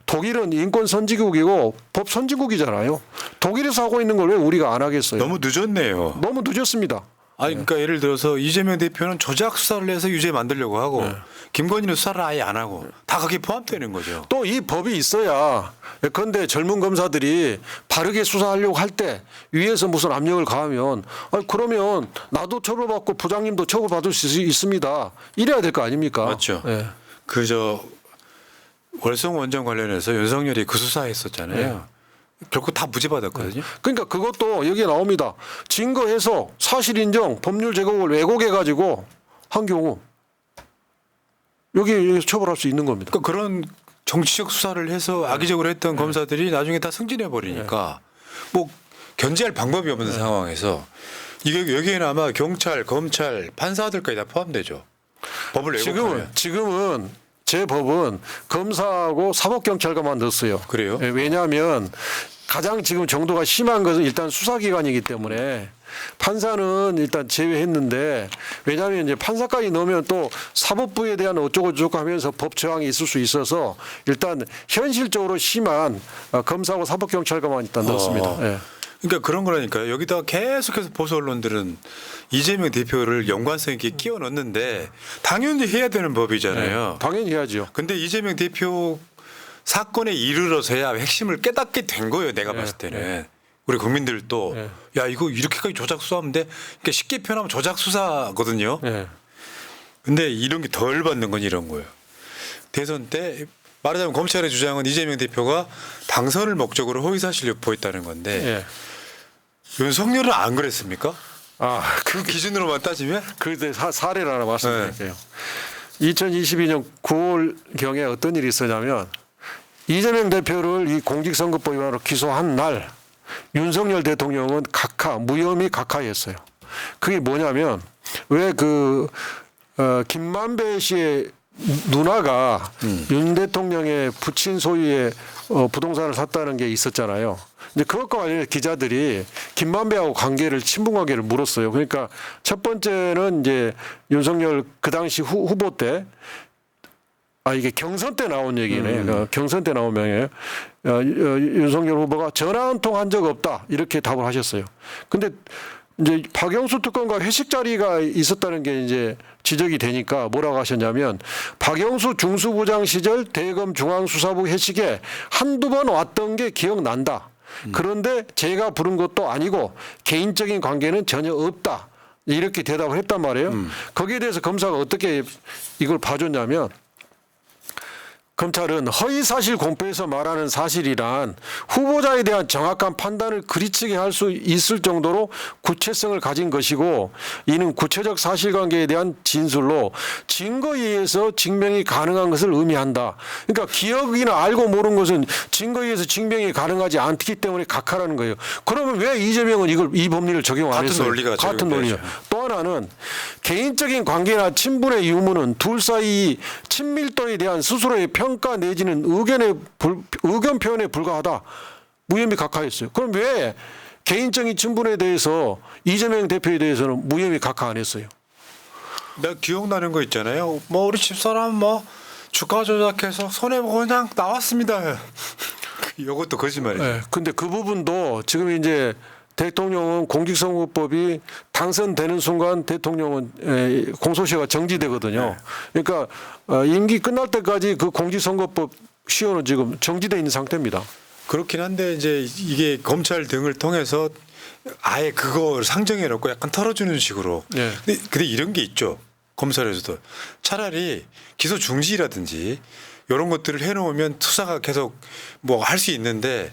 독일은 인권 선진국이고 법 선진국이잖아요. 독일에서 하고 있는 걸 왜 우리가 안 하겠어요? 너무 늦었네요. 너무 늦었습니다. 아니 그러니까 예를 들어서 이재명 대표는 조작 수사를 해서 유죄 만들려고 하고 김건희는 수사를 아예 안 하고 다 거기에 포함되는 거죠. 또 이 법이 있어야 예컨대 젊은 검사들이 바르게 수사하려고 할 때 위에서 무슨 압력을 가하면 그러면 나도 처벌받고 부장님도 처벌받을 수 있습니다. 이래야 될 거 아닙니까? 맞죠. 예. 그저 월성 원전 관련해서 윤석열이 그 수사했었잖아요. 결국 다 무죄 받았거든요. 그러니까 그것도 여기에 나옵니다. 증거 해석, 사실 인정, 법률 제공을 왜곡해 가지고 한 경우 여기 처벌할 수 있는 겁니다. 그러니까 그런 정치적 수사를 해서 악의적으로 했던 검사들이 나중에 다 승진해 버리니까 뭐 견제할 방법이 없는 상황에서 이게 여기에는 아마 경찰, 검찰, 판사들까지 다 포함되죠. 법을 왜곡하면. 지금은 제 법은 검사하고 사법경찰관만 넣었어요. 그래요? 예, 왜냐하면 가장 지금 정도가 심한 것은 일단 수사기관이기 때문에 판사는 일단 제외했는데 왜냐하면 이제 판사까지 넣으면 또 사법부에 대한 어쩌고저쩌고 하면서 법 저항이 있을 수 있어서 일단 현실적으로 심한 검사하고 사법경찰관만 일단 넣었습니다. 예. 그러니까 그런 거라니까요. 여기다가 계속해서 보수 언론들은 이재명 대표를 연관성 있게 끼워 넣는데 당연히 해야 되는 법이잖아요. 당연히 해야죠. 근데 이재명 대표 사건에 이르러서야 핵심을 깨닫게 된 거예요. 내가 봤을 때는. 우리 국민들도 야 이거 이렇게까지 조작 수사하면 돼. 그러니까 쉽게 표현하면 조작 수사거든요. 근데 이런 게 덜 받는 건 이런 거예요. 대선 때 말하자면 검찰의 주장은 이재명 대표가 당선을 목적으로 허위사실을 유포했다는 건데 윤석열은 안 그랬습니까? 그 기준으로만 따지면? 그때 사례를 하나 말씀드릴게요. 2022년 9월경에 어떤 일이 있었냐면 이재명 대표를 이 공직선거법 위반으로 기소한 날 윤석열 대통령은 무혐의 각하했어요. 그게 뭐냐면 왜 김만배 씨의 누나가 윤 대통령의 부친 소유의 부동산을 샀다는 게 있었잖아요. 근데 그것과 관련해 기자들이 김만배하고 친분 관계를 물었어요. 그러니까 첫 번째는 이제 윤석열 그 당시 후보 때 이게 경선 때 나온 얘기네. 경선 때 나온 명예요. 윤석열 후보가 전화 한 통 한 적 없다 이렇게 답을 하셨어요. 근데 이제 박영수 특검과 회식 자리가 있었다는 게 이제 지적이 되니까 뭐라고 하셨냐면 박영수 중수부장 시절 대검 중앙수사부 회식에 한두 번 왔던 게 기억난다. 그런데 제가 부른 것도 아니고 개인적인 관계는 전혀 없다. 이렇게 대답을 했단 말이에요. 거기에 대해서 검사가 어떻게 이걸 봐줬냐면 검찰은 허위사실 공표에서 말하는 사실이란 후보자에 대한 정확한 판단을 그르치게 할 수 있을 정도로 구체성을 가진 것이고 이는 구체적 사실관계에 대한 진술로 증거에 의해서 증명이 가능한 것을 의미한다. 그러니까 기억이나 알고 모르는 것은 증거에 의해서 증명이 가능하지 않기 때문에 각하라는 거예요. 그러면 왜 이재명은 이 법리를 적용 안 했어요? 같은 논리죠. 또 하나는 개인적인 관계나 친분의 유무는 둘 사이 친밀도에 대한 스스로의 평가 내지는 의견 표현에 불과하다. 무혐의 각하했어요. 그럼 왜 개인적인 친분에 대해서 이재명 대표에 대해서는 무혐의 각하 안 했어요? 내가 기억나는 거 있잖아요. 뭐 우리 집사람 주가 조작해서 손해보고 그냥 나왔습니다. 이것도 거짓말이죠. 네. 근데 그 부분도 지금 이제 대통령은 공직선거법이 당선되는 순간 대통령은 공소시효가 정지되거든요. 그러니까 임기 끝날 때까지 그 공직선거법 시효는 지금 정지되어 있는 상태입니다. 그렇긴 한데 이제 이게 검찰 등을 통해서 아예 그걸 상정해 놓고 약간 털어주는 식으로. 네. 근데 이런 게 있죠. 검찰에서도 차라리 기소 중지라든지 이런 것들을 해놓으면 수사가 계속 뭐 할 수 있는데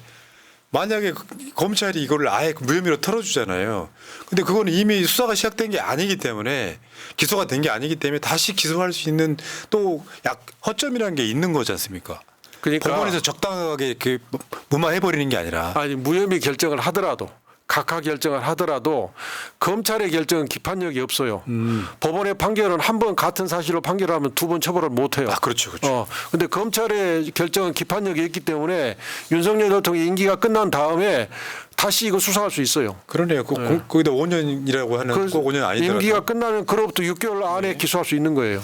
만약에 검찰이 이거를 아예 무혐의로 털어주잖아요. 근데 그거는 이미 수사가 시작된 게 아니기 때문에 기소가 된 게 아니기 때문에 다시 기소할 수 있는 또 허점이라는 게 있는 거지 않습니까? 그러니까 법원에서 적당하게 무마해버리는 게 아니라. 무혐의 결정을 하더라도 각하 결정을 하더라도 검찰의 결정은 기판력이 없어요. 법원의 판결은 한 번 같은 사실로 판결하면 두 번 처벌을 못 해요. 아, 그렇죠. 그렇죠. 근데 검찰의 결정은 기판력이 있기 때문에 윤석열 대통령 임기가 끝난 다음에 다시 이거 수사할 수 있어요. 그러네요. 거기다 5년이라고 하는 꼭 5년 아니더라도. 임기가 끝나면 그로부터 6개월 안에 기소할 수 있는 거예요.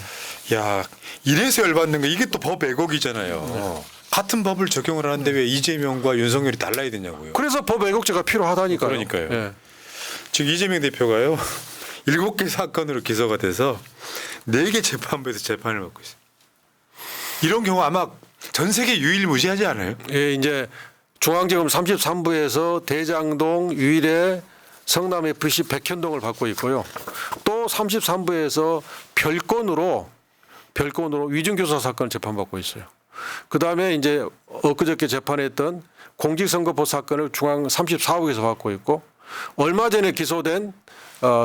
야, 이래서 열받는 거 이게 또 법 왜곡이잖아요. 같은 법을 적용을 하는데 왜 이재명과 윤석열이 달라야 되냐고요. 그래서 법 왜곡죄가 필요하다니까요. 그러니까요. 예. 지금 이재명 대표가요. 7개 사건으로 기소가 돼서 4개 재판부에서 재판을 받고 있어요. 이런 경우 아마 전 세계 유일무이하지 않아요? 예, 이제 중앙지검 33부에서 대장동, 유일의 성남 FC 백현동을 받고 있고요. 또 33부에서 별건으로 위증교사 사건을 재판받고 있어요. 그 다음에 이제 엊그저께 재판했던 공직선거법 사건을 중앙 34부에서 받고 있고 얼마 전에 기소된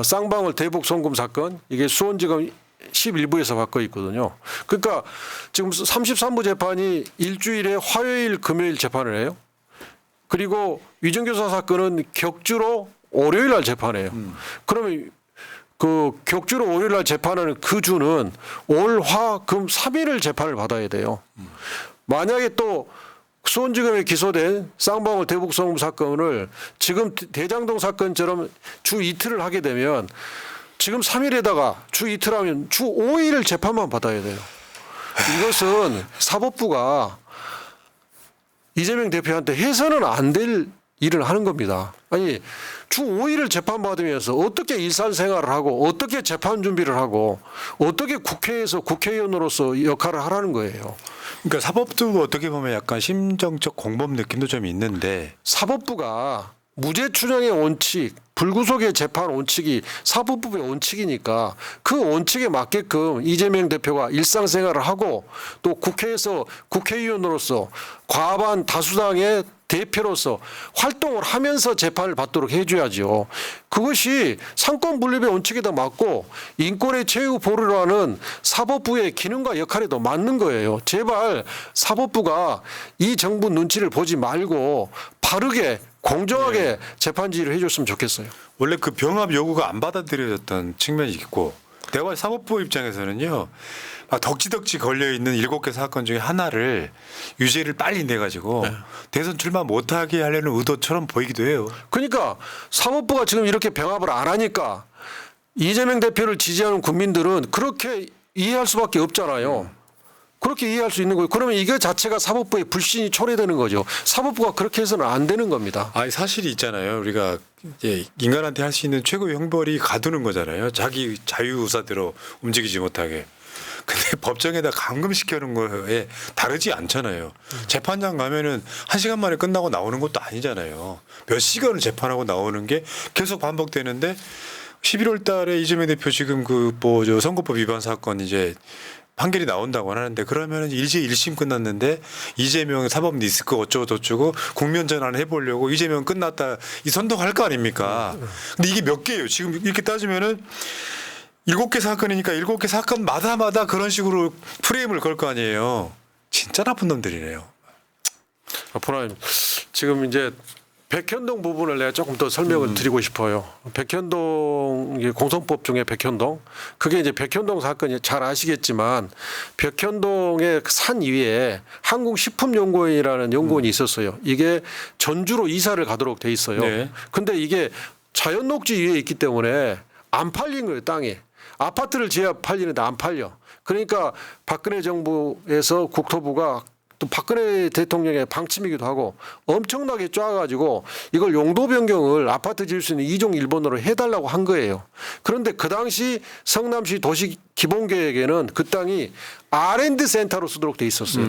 쌍방울 대북 송금 사건 이게 수원지검 11부에서 받고 있거든요. 그러니까 지금 33부 재판이 일주일에 화요일, 금요일 재판을 해요. 그리고 위증교사 사건은 격주로 월요일 날 재판해요. 그러면 그 격주로 월요일 날 재판하는 그 주는 월, 화, 금 3일을 재판을 받아야 돼요. 만약에 또 수원지검에 기소된 쌍방울 대북 송금 사건을 지금 대장동 사건처럼 주 이틀을 하게 되면 지금 3일에다가 주 이틀 하면 주 5일 재판만 받아야 돼요. 이것은 사법부가 이재명 대표한테 해서는 안 될 일을 하는 겁니다. 아니 주 5일을 재판받으면서 어떻게 일상생활을 하고 어떻게 재판 준비를 하고 어떻게 국회에서 국회의원으로서 역할을 하라는 거예요. 그러니까 사법부 어떻게 보면 약간 심정적 공범 느낌도 좀 있는데 사법부가 무죄 추정의 원칙, 불구속의 재판 원칙이 사법부의 원칙이니까 그 원칙에 맞게끔 이재명 대표가 일상생활을 하고 또 국회에서 국회의원으로서 과반 다수당의 대표로서 활동을 하면서 재판을 받도록 해줘야죠. 그것이 상권 분립의 원칙에도 맞고 인권의 최후 보루라는 사법부의 기능과 역할에도 맞는 거예요. 제발 사법부가 이 정부 눈치를 보지 말고 바르게 공정하게 재판 지휘를 해줬으면 좋겠어요. 원래 그 병합 요구가 안 받아들여졌던 측면이 있고 내가 사법부 입장에서는요. 막 덕지덕지 걸려있는 7개 사건 중에 하나를 유죄를 빨리 내가지고 대선 출마 못하게 하려는 의도처럼 보이기도 해요. 그러니까 사법부가 지금 이렇게 병합을 안 하니까 이재명 대표를 지지하는 국민들은 그렇게 이해할 수밖에 없잖아요. 그렇게 이해할 수 있는 거예요. 그러면 이거 자체가 사법부의 불신이 초래되는 거죠. 사법부가 그렇게 해서는 안 되는 겁니다. 아니 사실이 있잖아요. 우리가 이제 인간한테 할 수 있는 최고의 형벌이 가두는 거잖아요. 자기 자유 의사대로 움직이지 못하게. 근데 법정에다 감금시켜놓은 거에 다르지 않잖아요. 재판장 가면은 1시간 만에 끝나고 나오는 것도 아니잖아요. 몇 시간을 재판하고 나오는 게 계속 반복되는데 11월 달에 이재명 대표 지금 저 선거법 위반 사건 이제 판결이 나온다고 하는데 그러면은 이제 1심 끝났는데 이재명 사법 리스크 어쩌고 저쩌고 국면 전환을 해보려고 이재명 끝났다 이 선동할 거 아닙니까? 근데 이게 몇 개예요? 지금 이렇게 따지면은 7개 사건이니까 7개 사건마다 그런 식으로 프레임을 걸 거 아니에요. 진짜 나쁜 놈들이네요. 보라님 지금 이제 백현동 부분을 내가 조금 더 설명을 드리고 싶어요. 백현동 공선법 중에 백현동 그게 이제 백현동 사건이 잘 아시겠지만 백현동의 산 위에 한국식품연구원이라는 연구원이 있었어요. 이게 전주로 이사를 가도록 돼 있어요. 네. 근데 이게 자연 녹지 위에 있기 때문에 안 팔린 거예요, 땅이. 아파트를 지어야 팔리는데 안 팔려. 그러니까 박근혜 정부에서 국토부가 또 박근혜 대통령의 방침이기도 하고 엄청나게 쪼아가지고 이걸 용도 변경을 아파트 지을 수 있는 2종 1번으로 해달라고 한 거예요. 그런데 그 당시 성남시 도시 기본계획에는 그 땅이 R&D 센터로 쓰도록 돼 있었어요.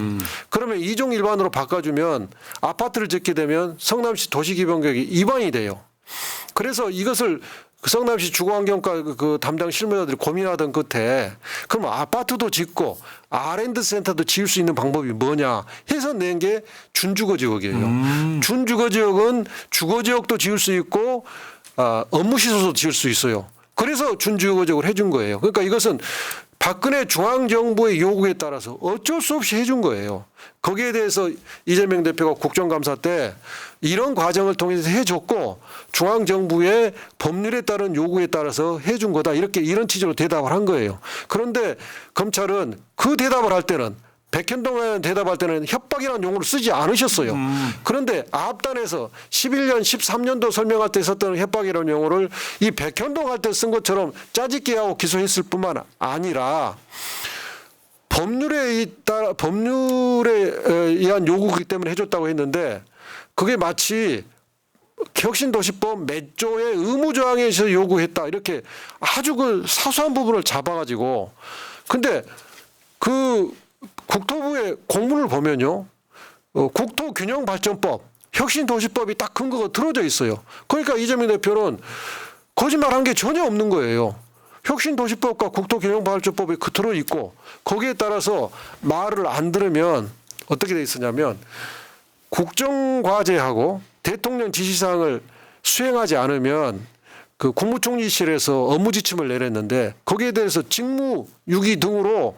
그러면 2종 1번으로 바꿔주면 아파트를 짓게 되면 성남시 도시 기본계획이 위반이 돼요. 그래서 이것을 성남시 주거환경과 그 담당 실무자들이 고민하던 끝에 그럼 아파트도 짓고 R&D 센터도 지을 수 있는 방법이 뭐냐 해서 낸 게 준주거지역이에요. 준주거지역은 주거지역도 지을 수 있고 업무시설도 지을 수 있어요. 그래서 준주거지역을 해준 거예요. 그러니까 이것은 박근혜 중앙정부의 요구에 따라서 어쩔 수 없이 해준 거예요. 거기에 대해서 이재명 대표가 국정감사 때 이런 과정을 통해서 해줬고 중앙정부의 법률에 따른 요구에 따라서 해준 거다. 이런 취지로 대답을 한 거예요. 그런데 검찰은 그 대답을 할 때는 백현동 의원 대답할 때는 협박이라는 용어를 쓰지 않으셨어요. 그런데 앞단에서 11년, 13년도 설명할 때 썼던 협박이라는 용어를 이 백현동 할 때 쓴 것처럼 짜집게 하고 기소했을 뿐만 아니라 법률에 의한 요구이기 때문에 해줬다고 했는데 그게 마치 혁신도시법 몇 조의 의무조항에 의해서 요구했다. 이렇게 아주 그 사소한 부분을 잡아가지고 근데 그 국토부의 공문을 보면요. 국토균형발전법, 혁신도시법이 딱 근거가 들어져 있어요. 그러니까 이재명 대표는 거짓말한 게 전혀 없는 거예요. 혁신도시법과 국토균형발전법이 들어있고 거기에 따라서 말을 안 들으면 어떻게 돼 있었냐면 국정과제하고 대통령 지시사항을 수행하지 않으면 그 국무총리실에서 업무 지침을 내렸는데 거기에 대해서 직무유기 등으로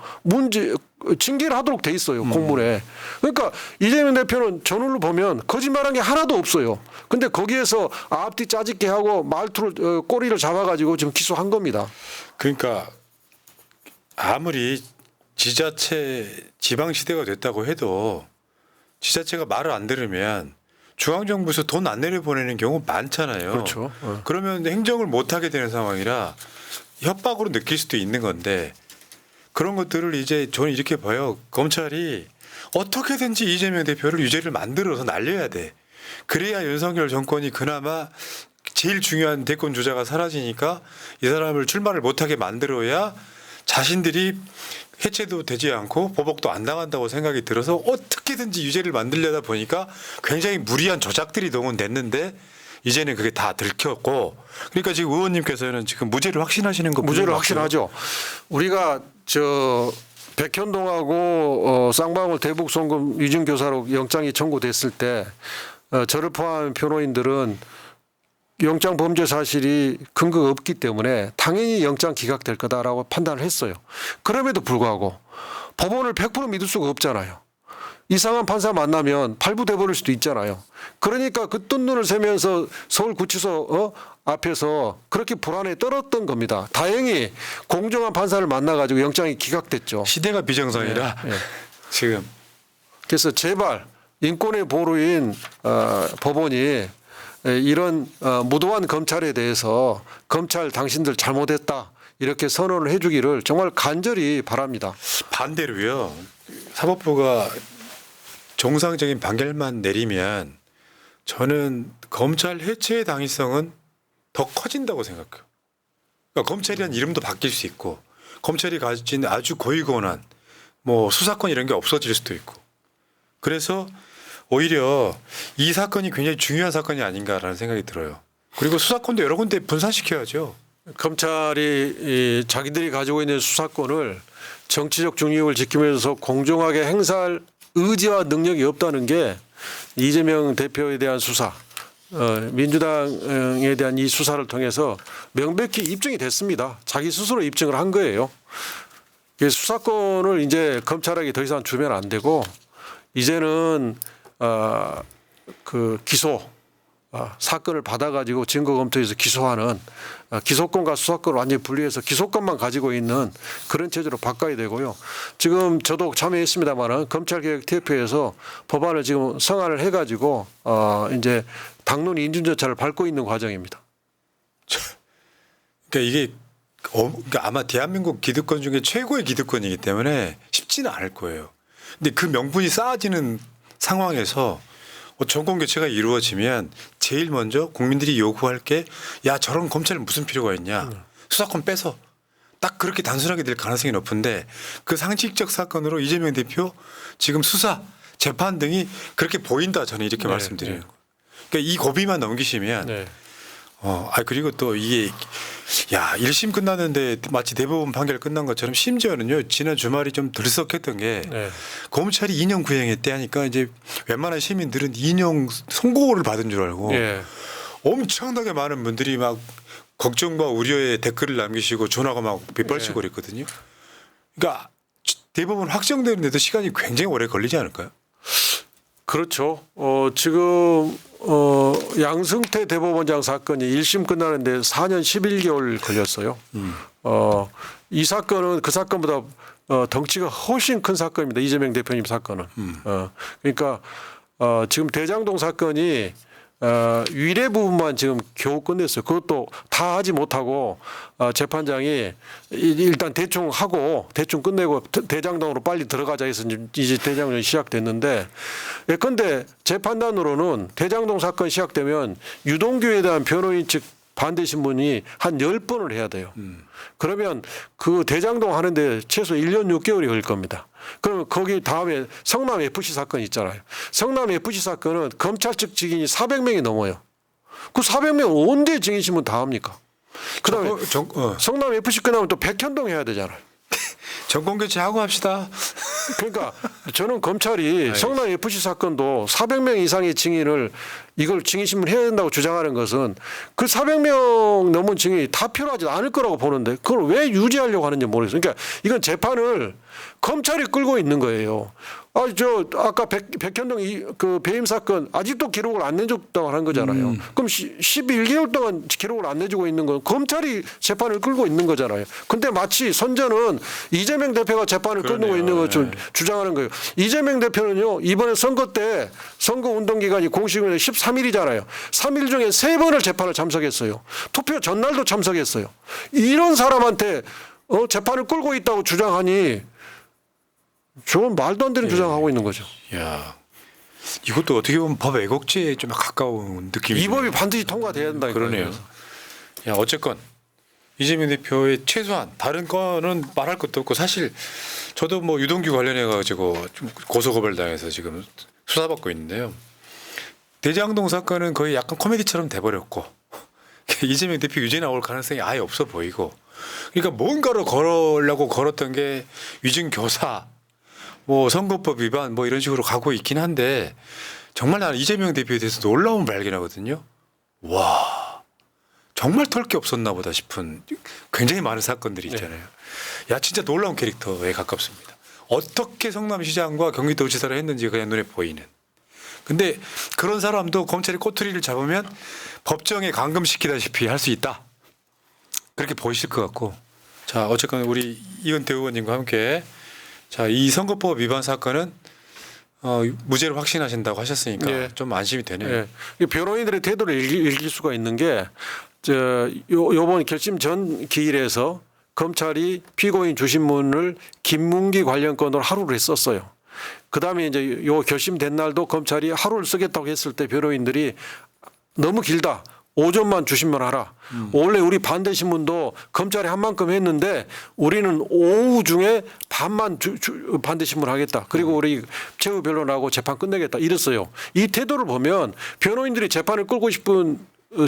징계를 하도록 돼 있어요. 공문에. 그러니까 이재명 대표는 전후로 보면 거짓말한 게 하나도 없어요. 근데 거기에서 앞뒤 짜집게 하고 말투를 꼬리를 잡아가지고 지금 기소한 겁니다. 그러니까 아무리 지자체 지방시대가 됐다고 해도 지자체가 말을 안 들으면 중앙정부에서 돈 안 내려보내는 경우 많잖아요. 그렇죠. 그러면 행정을 못하게 되는 상황이라 협박으로 느낄 수도 있는 건데 그런 것들을 이제 저는 이렇게 봐요. 검찰이 어떻게든지 이재명 대표를 유죄를 만들어서 날려야 돼. 그래야 윤석열 정권이 그나마 제일 중요한 대권 주자가 사라지니까 이 사람을 출마를 못하게 만들어야 자신들이 해체도 되지 않고 보복도 안 당한다고 생각이 들어서 어떻게든지 유죄를 만들려다 보니까 굉장히 무리한 조작들이 동원됐는데 이제는 그게 다 들켰고 그러니까 지금 의원님께서는 지금 무죄를 확신하시는 거 무죄를 확신하죠. 우리가 백현동하고 쌍방울 대북송금 위증교사로 영장이 청구됐을 때 저를 포함한 변호인들은 영장 범죄 사실이 근거가 없기 때문에 당연히 영장 기각될 거다라고 판단을 했어요. 그럼에도 불구하고 법원을 100% 믿을 수가 없잖아요. 이상한 판사 만나면 발부돼버릴 수도 있잖아요. 그러니까 그 뜬 눈을 세면서 서울구치소 앞에서 그렇게 불안에 떨었던 겁니다. 다행히 공정한 판사를 만나가지고 영장이 기각됐죠. 시대가 비정상이라 지금 그래서 제발 인권의 보루인 법원이 이런 무도한 검찰에 대해서 검찰 당신들 잘못했다 이렇게 선언을 해주기를 정말 간절히 바랍니다. 반대로요. 사법부가 정상적인 판결만 내리면 저는 검찰 해체의 당위성은 더 커진다고 생각해요. 그러니까 검찰이라는 이름도 바뀔 수 있고 검찰이 가진 아주 고위권한 뭐 수사권 이런 게 없어질 수도 있고 그래서 오히려 이 사건이 굉장히 중요한 사건이 아닌가라는 생각이 들어요. 그리고 수사권도 여러 군데 분산시켜야죠. 검찰이 자기들이 가지고 있는 수사권을 정치적 중립을 지키면서 공정하게 행사할 의지와 능력이 없다는 게 이재명 대표에 대한 수사, 민주당에 대한 이 수사를 통해서 명백히 입증이 됐습니다. 자기 스스로 입증을 한 거예요. 수사권을 이제 검찰에게 더 이상 주면 안 되고 이제는 그 기소 사건을 받아가지고 증거 검토해서 기소하는 기소권과 수사권을 완전히 분리해서 기소권만 가지고 있는 그런 체제로 바꿔야 되고요. 지금 저도 참여했습니다만은 검찰개혁 TF에서 법안을 지금 성안을 해가지고 이제 당론 인준 절차를 밟고 있는 과정입니다. 그러니까 이게 그러니까 아마 대한민국 기득권 중에 최고의 기득권이기 때문에 쉽지는 않을 거예요. 근데 그 명분이 쌓아지는 상황에서 정권 교체가 이루어지면 제일 먼저 국민들이 요구할 게 야 저런 검찰 무슨 필요가 있냐 수사권 빼서 딱 그렇게 단순하게 될 가능성이 높은데 그 상식적 사건으로 이재명 대표 지금 수사 재판 등이 그렇게 보인다 저는 이렇게 말씀드려요. 그러니까 이 고비만 넘기시면 그리고 또 이게 야 1심 끝났는데 마치 대법원 판결 끝난 것처럼 심지어는요 지난 주말이 좀 들썩했던 게 검찰이 인용 구형했대 하니까 이제 웬만한 시민들은 인용 선고를 받은 줄 알고 엄청나게 많은 분들이 막 걱정과 우려의 댓글을 남기시고 전화가 막 빗발치고 그랬거든요. 그러니까 대법원 확정되는데도 시간이 굉장히 오래 걸리지 않을까요? 그렇죠. 지금 양승태 대법원장 사건이 1심 끝나는데 4년 11개월 걸렸어요. 이 사건은 그 사건보다 덩치가 훨씬 큰 사건입니다. 이재명 대표님 사건은. 그러니까 지금 대장동 사건이 위례 부분만 지금 겨우 끝냈어요. 그것도 다 하지 못하고 재판장이 일단 대충 하고 대충 끝내고 대장동으로 빨리 들어가자 해서 이제 대장동이 시작됐는데 예컨대 재판단으로는 대장동 사건 시작되면 유동규에 대한 변호인 측 반대 신문이 한 10번을 해야 돼요. 그러면 그 대장동 하는데 최소 1년 6개월이 걸릴 겁니다. 그러면 거기 다음에 성남 FC 사건 있잖아요. 성남 FC 사건은 검찰 측 증인이 400명이 넘어요. 그 400명 언제 증인 신문 다 합니까? 그다음에 성남 FC 끝나면 또 백현동 해야 되잖아요. 정권 교체하고 합시다. 그러니까 저는 검찰이 성남 FC 사건도 400명 이상의 증인을 이걸 증인신문 해야 된다고 주장하는 것은 그 400명 넘은 증인이 다 필요하지 않을 거라고 보는데 그걸 왜 유지하려고 하는지 모르겠어요. 그러니까 이건 재판을 검찰이 끌고 있는 거예요. 아까 백현동 그 배임 사건 아직도 기록을 안 내줬다고 하는 거잖아요. 그럼 11개월 동안 기록을 안 내주고 있는 건 검찰이 재판을 끌고 있는 거잖아요. 근데 마치 선전은 이재명 대표가 재판을 끌고 있는 것을 주장하는 거예요. 이재명 대표는요 이번에 선거 때 선거 운동 기간이 공식으로 13일이잖아요. 3일 중에 3번을 재판을 참석했어요. 투표 전날도 참석했어요. 이런 사람한테 재판을 끌고 있다고 주장하니 저건 말도 안 되는 주장하고 있는 거죠. 야, 이것도 어떻게 보면 법 왜곡죄에 좀 가까운 느낌이. 이 법이 반드시 통과돼야 된다. 그러네요. 야, 어쨌건 이재명 대표의 최소한 다른 거는 말할 것도 없고 사실 저도 뭐 유동규 관련해 가지고 고소고발 당해서 지금 수사받고 있는데요. 대장동 사건은 거의 약간 코미디처럼 돼버렸고 이재명 대표 유죄 나올 가능성이 아예 없어 보이고 그러니까 뭔가를 걸으려고 걸었던 게 위증교사 뭐 선거법 위반 뭐 이런 식으로 가고 있긴 한데 정말 나는 이재명 대표에 대해서 놀라운 발견하거든요. 와 정말 털 게 없었나 보다 싶은 굉장히 많은 사건들이 있잖아요. 야 진짜 놀라운 캐릭터에 가깝습니다. 어떻게 성남시장과 경기도지사를 했는지 그냥 눈에 보이는. 근데 그런 사람도 검찰이 꼬투리를 잡으면 법정에 감금시키다시피 할 수 있다. 그렇게 보이실 것 같고. 자 어쨌건 우리 이은태 의원님과 함께 자, 이 선거법 위반 사건은 무죄를 확신하신다고 하셨으니까 좀 안심이 되네요. 이 변호인들의 태도를 읽을 수가 있는 게 요번 결심 전 기일에서 검찰이 피고인 주신문을 김문기 관련 건으로 하루를 썼어요. 그다음에 이제 요 결심된 날도 검찰이 하루를 쓰겠다고 했을 때 변호인들이 너무 길다. 오전만 주신문 하라. 원래 우리 반대 신문도 검찰이 한 만큼 했는데 우리는 오후 중에 반만 반대 신문 하겠다. 그리고 우리 최후 변론하고 재판 끝내겠다. 이랬어요. 이 태도를 보면 변호인들이 재판을 끌고 싶은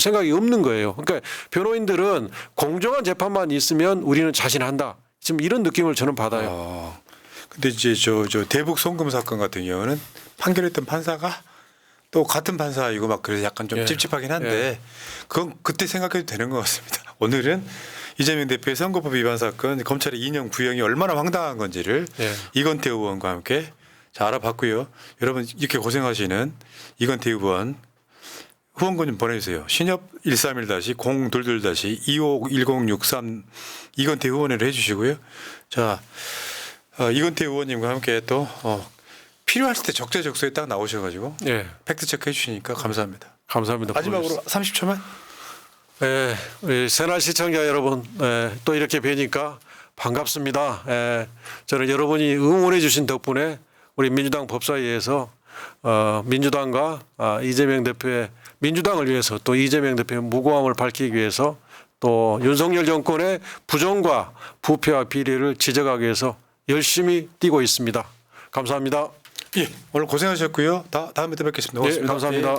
생각이 없는 거예요. 그러니까 변호인들은 공정한 재판만 있으면 우리는 자신한다. 지금 이런 느낌을 저는 받아요. 근데 이제 저 대북 송금 사건 같은 경우는 판결했던 판사가 또 같은 판사이고 막 그래서 약간 좀 찝찝하긴 한데 그건 그때 생각해도 되는 것 같습니다. 오늘은 이재명 대표의 선거법 위반 사건 검찰의 2년 구형이 얼마나 황당한 건지를 이건태 의원과 함께 자 알아봤고요. 여러분 이렇게 고생하시는 이건태 의원 후원금 좀 보내주세요. 신협 131-022-251063 이건태 의원을 해주시고요. 자 이건태 의원님과 함께 또 필요하실 때 적재적소에 딱 나오셔가지고 팩트 체크 해주시니까 감사합니다. 감사합니다. 마지막으로 30초만. 우리 새날 시청자 여러분, 또 이렇게 뵈니까 반갑습니다. 저는 여러분이 응원해 주신 덕분에 우리 민주당 법사위에서 민주당과 이재명 대표의 민주당을 위해서 또 이재명 대표의 무고함을 밝히기 위해서 또 윤석열 정권의 부정과 부패와 비리를 지적하기 위해서 열심히 뛰고 있습니다. 감사합니다. 오늘 고생하셨고요. 다음에 또 뵙겠습니다. 고맙습니다. 감사합니다.